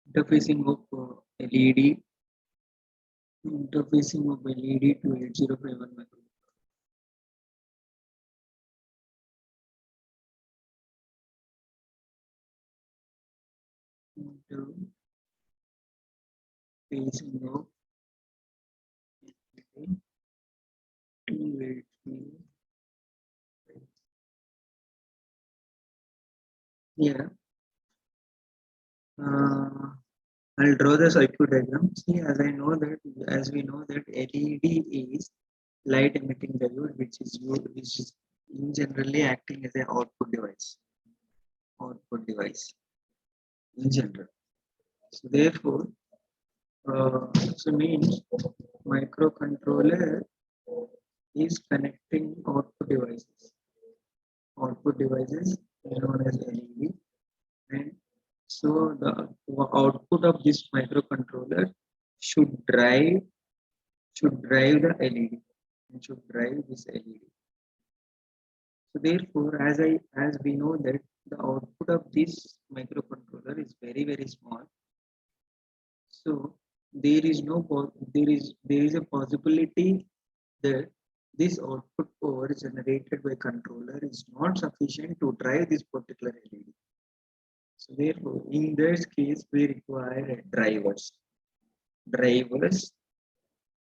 interfacing of LED, interfacing of LED to 8051 microcontroller. Interfacing of LED to 8051. Yeah. I'll draw the circuit diagram. See, as we know that LED is light emitting diode, which is in generally acting as an output device in general. So therefore, so means microcontroller is connecting output devices. Output devices known as LED, and so the output of this microcontroller should drive the LED and should drive this LED. So therefore, as we know that the output of this microcontroller is very small, so there is a possibility that this output power generated by controller is not sufficient to drive this particular LED. So therefore, in this case, we require drivers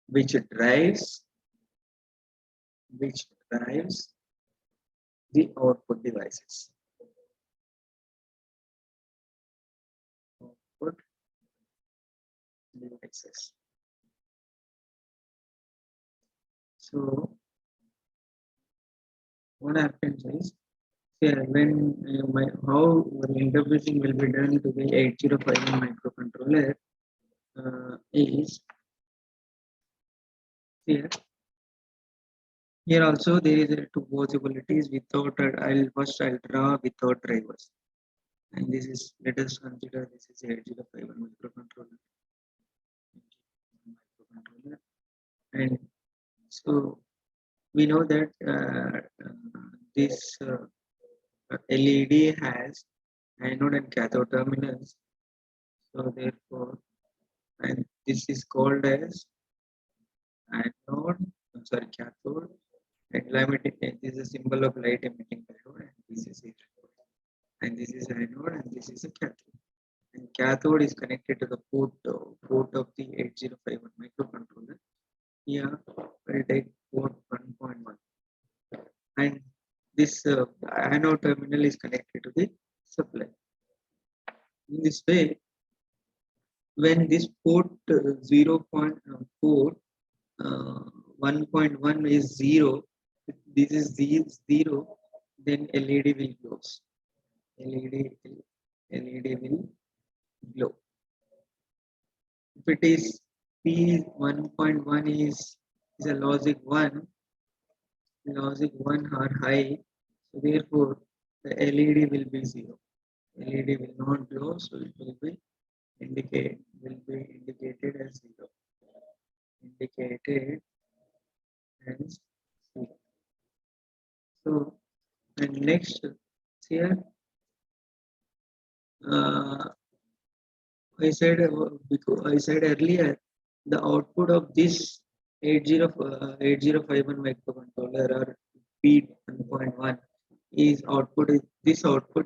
which drives the output devices. Output devices. So what happens is, when how interfacing will be done to the 8051 microcontroller is here. Here also there is two possibilities without. I'll draw without drivers, and this is, let us consider this is 8051 microcontroller, and so we know that this LED has anode and cathode terminals. So therefore, and this is called as anode, cathode, and this is a symbol of light emitting diode, and this is it. And this is anode, and this is a cathode. And cathode is connected to the port of the 8051 microcontroller. Here, we'll take port 1.1, and this anode terminal is connected to the supply. In this way, when this port 1.1 is 0, this is 0, then LED will close. LED will glow. If it is P 1.1 is a logic 1 or high, so therefore the LED will be 0. LED will not glow, so it will be indicated as 0. Indicated as 0. So, and next here, I said earlier, the output of this 8051 microcontroller or P1.1 this output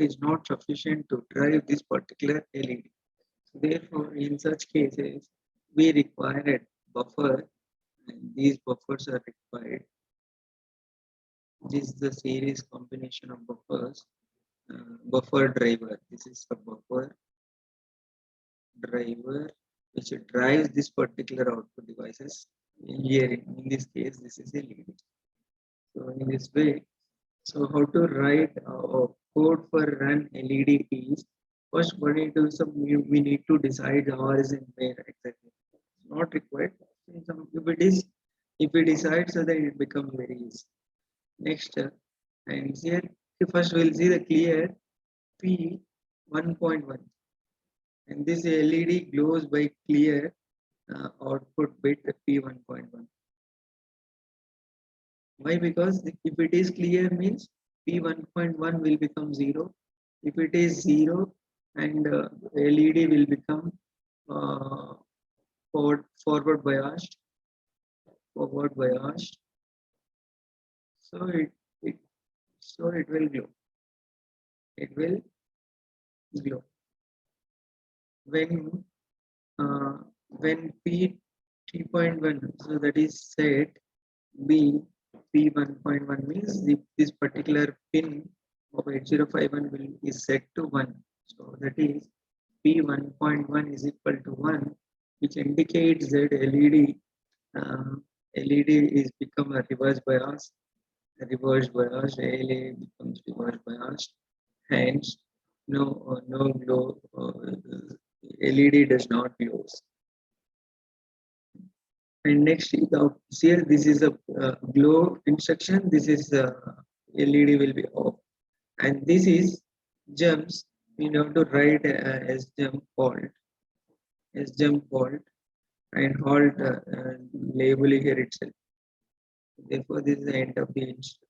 is not sufficient to drive this particular LED. So therefore, in such cases, we require a buffer, and these buffers are required. This is the series combination of buffers. Buffer driver. This is the buffer driver which drives this particular output devices. Here, in this case, this is a LED. So in this way, so how to write code for run LED is, first we need to decide the origin where exactly. It's not required. If we decide, so that it becomes very easy. Next, and here first we'll see the clear P 1.1, and this LED glows by clear output bit P 1.1. Why? Because if it is clear means P 1.1 will become 0. If it is 0, and LED will become uh, forward biased, forward biased. So it so it will glow. It will glow when P 3.1, so that is set B P 1.1 means this particular pin of 8051 will is set to 1. So that is P 1.1 is equal to 1, which indicates that LED is become a reverse bias. Reverse bias, ALA becomes reverse biased. Hence, no glow. LED does not glow. And next here this is a glow instruction. This is LED will be off, and this is jumps. We have to write as jump fault, and halt label here itself. Therefore, this is the end of the instruction.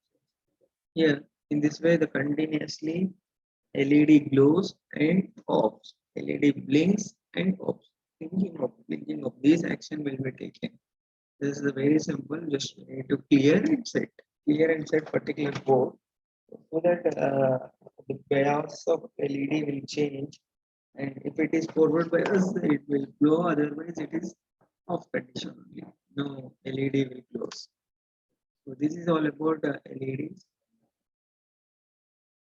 Here, in this way, the continuously LED glows and offs. LED blinks and offs. Thinking of this action will be taken. This is very simple. Just need to clear and set particular code so that the bias of LED will change. And if it is forward bias, it will glow. Otherwise, it is off condition only. No LED will close. So this is all about LEDs.